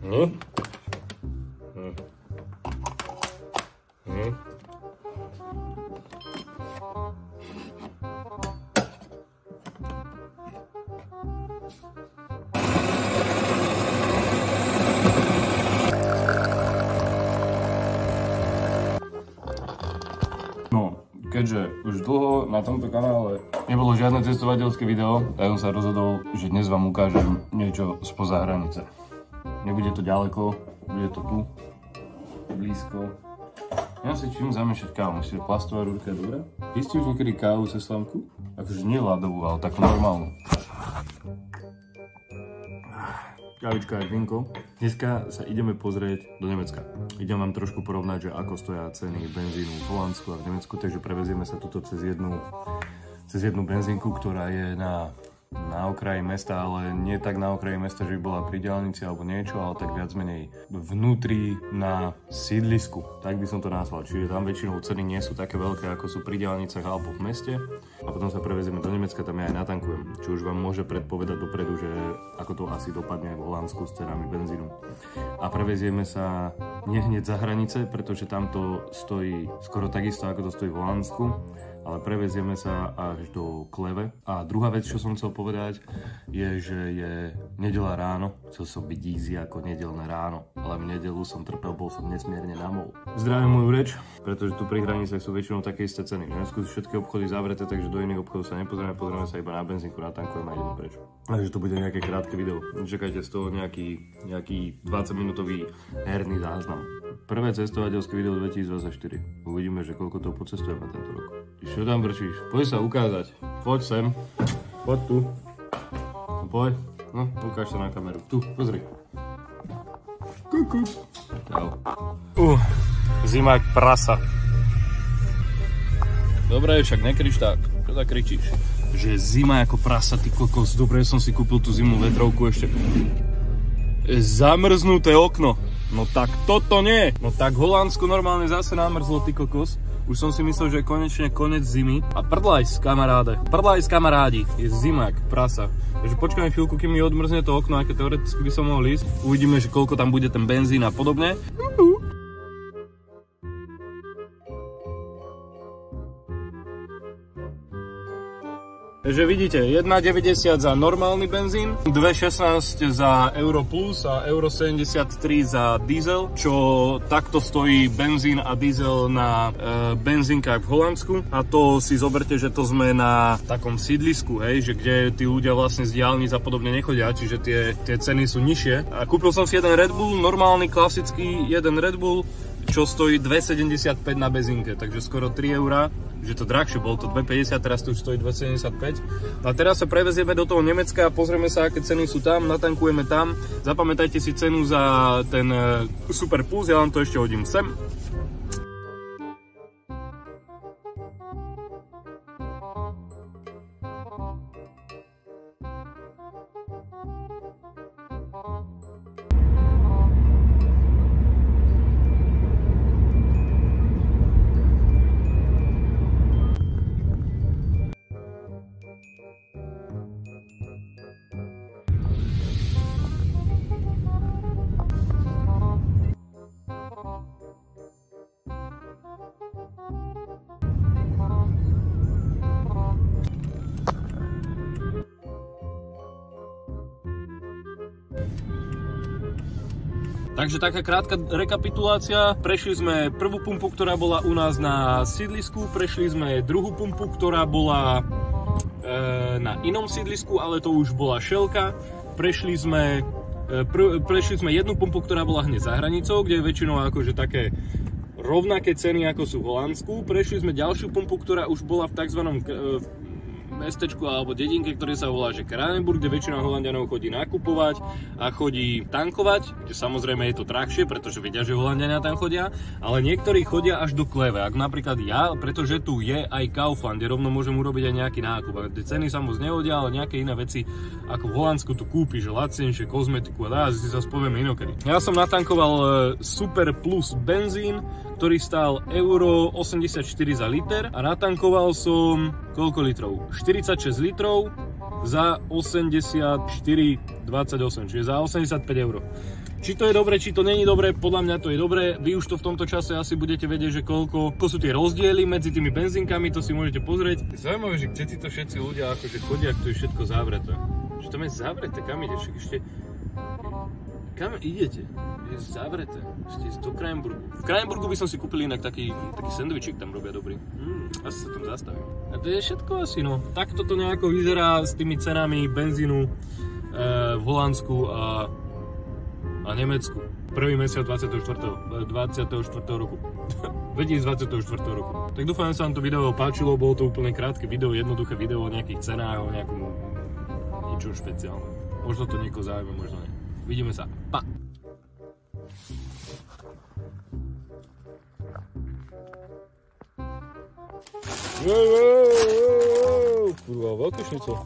No, keďže už dlho na tomto kanále nebolo žiadne cestovateľské video, tak som sa rozhodol, že dnes vám ukážem niečo spoza hranice. Nebude to ďaleko, bude to tu, blízko. Ja si čím zamiešať kávu, myslíte, že plastová rúrka je dobrá? Píste už niekedy kávu cez slamku? Akože nie ľadovú, ale takú normálnu. Kávička aj vínko. Dneska sa ideme pozrieť do Nemecka. Idem vám trošku porovnať, že ako stoja ceny benzínu v Holandsku a v Nemecku, takže prevezieme sa tuto cez jednu benzínku, ktorá je na okraji mesta, ale nie tak na okraji mesta, že by bola pri diaľnici alebo niečo, ale tak viac menej vnútri na sídlisku, tak by som to nazval. Čiže tam väčšinou ceny nie sú také veľké, ako sú pri diaľnicach alebo v meste. A potom sa prevezieme do Nemecka, tam ja aj natankujem. Čo už vám môže predpovedať dopredu, že ako to asi dopadne v Holandsku s cenami benzínu. A prevezieme sa nie hneď za hranice, pretože tam to stojí skoro takisto, ako to stojí v Holandsku, ale prevezieme sa až do Kleve. A druhá vec, čo som chcel povedať, je, že je nedeľa ráno. Chcel som byť easy ako nedeľné ráno, ale v nedeľu som trpel, bol som nesmierne namol. Zdravím moju reč, pretože tu pri hraniciach sú väčšinou také isté ceny. Dnesku sú všetky obchody zavreté, takže do iných obchodov sa nepozrieme sa iba na benzínku, natankujeme a ideme preč. Takže to bude nejaké krátke video. Čakajte z toho nejaký 20-minútový herný záznam. Prvé cestovateľské video 2024. Uvidíme, že koľko toho pocestujeme tento rok. Čo tam brčíš? Poď sa ukázať. Poď sem. Poď tu. Poď. No, ukáž sa na kameru. Tu, pozri. Kuku. Čau. Zima jak prasa. Dobre, však nekrič tak. Čo tak kričíš? Že je zima ako prasa, ty kokos. Dobre, som si kúpil tú zimnú vetrovku ešte. Zamrznuté okno. No tak toto nie. No tak v Holandsku normálne zase namrzlo, ty kokos. Už som si myslel, že je konečne koniec zimy. A prdlajs, kamaráde. Prdlajs, kamarádi. Je zima jak prasa. Takže počkáme chvíľku, kým mi odmrzne to okno, aké teoreticky by som mohol ísť. Uvidíme, že koľko tam bude ten benzín a podobne. Takže vidíte, 1,90 za normálny benzín, 2,16 za Euro Plus a Euro 73 za diesel, čo takto stojí benzín a diesel na benzínkach v Holandsku. A to si zoberte, že to sme na takom sídlisku, hej, že kde tí ľudia vlastne z diaľnic a podobne nechodia, čiže tie ceny sú nižšie. A kúpil som si jeden Red Bull, normálny, klasický jeden Red Bull, čo stojí 2,75 na benzínke, takže skoro 3 eurá. Že to drahšie, bolo to 2,50, teraz to už stojí 2,75. A teraz sa prevezieme do toho Nemecka, pozrieme sa, aké ceny sú tam, natankujeme tam. Zapamätajte si cenu za ten Super Plus, ja vám to ešte hodím sem. Takže taká krátka rekapitulácia. Prešli sme prvú pumpu, ktorá bola u nás na sídlisku, prešli sme druhú pumpu, ktorá bola na inom sídlisku, ale to už bola Shellka. Prešli sme jednu pumpu, ktorá bola hneď za hranicou, kde je väčšinou akože také rovnaké ceny, ako sú v Holandsku. Prešli sme ďalšiu pumpu, ktorá už bola v tzv. Mestečku alebo dedinke, ktoré sa volá že Kranenburg, kde väčšina Holandianov chodí nakupovať a chodí tankovať, kde samozrejme je to drahšie, pretože vedia, že Holandiania tam chodia, ale niektorí chodia až do Kleve, ako napríklad ja, pretože tu je aj Kaufland, kde rovno môžem urobiť aj nejaký nákup. A tie ceny sa moc nehodia, ale nejaké iné veci ako v Holandsku tu kúpiš, lacnejšie kozmetiku a dá, si zase povieme inokedy. Ja som natankoval Super Plus benzín, ktorý stál euro 84 za liter a natankoval som koľko litrov? 46 litrov za 84,28, čiže za 85 eur. Či to je dobre, či to není dobre, podľa mňa to je dobre. Vy už to v tomto čase asi budete vedieť, že koľko sú tie rozdiely medzi tými benzínkami, to si môžete pozrieť. Zaujímavé, že kde títo všetci ľudia akože chodia, ak to je všetko zavreté. Že to je zavreté, kam ideš? Ešte... Kam idete? Je zavreté. Ste do Krajemburgu. V Krajemburgu by som si kúpil inak taký sendvičik, tam robia dobrý. Asi sa tam zastavím. A to je všetko asi, no. Takto to nejako vyzerá s tými cenami benzínu v Holandsku a Nemecku. Prvý mesiac 24. roku. 2024 roku. Tak dúfam, že sa vám to video páčilo, bolo to úplne krátke video, jednoduché video o nejakých cenách, o nejakom ničom špeciálne. Možno to niekoho zaujíma, možno nie. Vidíme sa. Pa! Kurva, veľký šnicel.